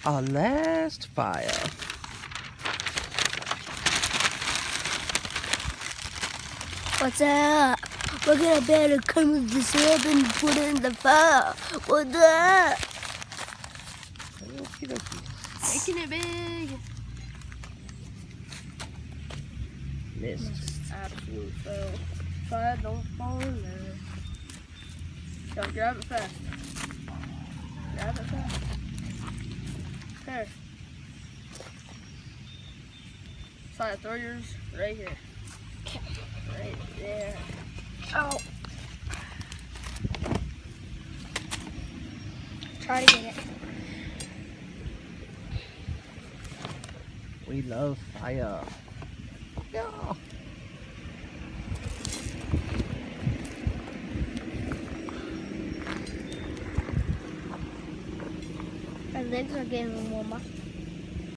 Our last fire. What's up? We're gonna better come with the syrup and put it in the fire. What's up? Okie dokie. Making it big. Missed. Absolute fail. Try, don't fall in there. Go, grab it fast. Grab it fast. There. Sorry, throw yours right here. Right there. Oh. Try to get it. We love fire. Yeah. My legs are getting warmer.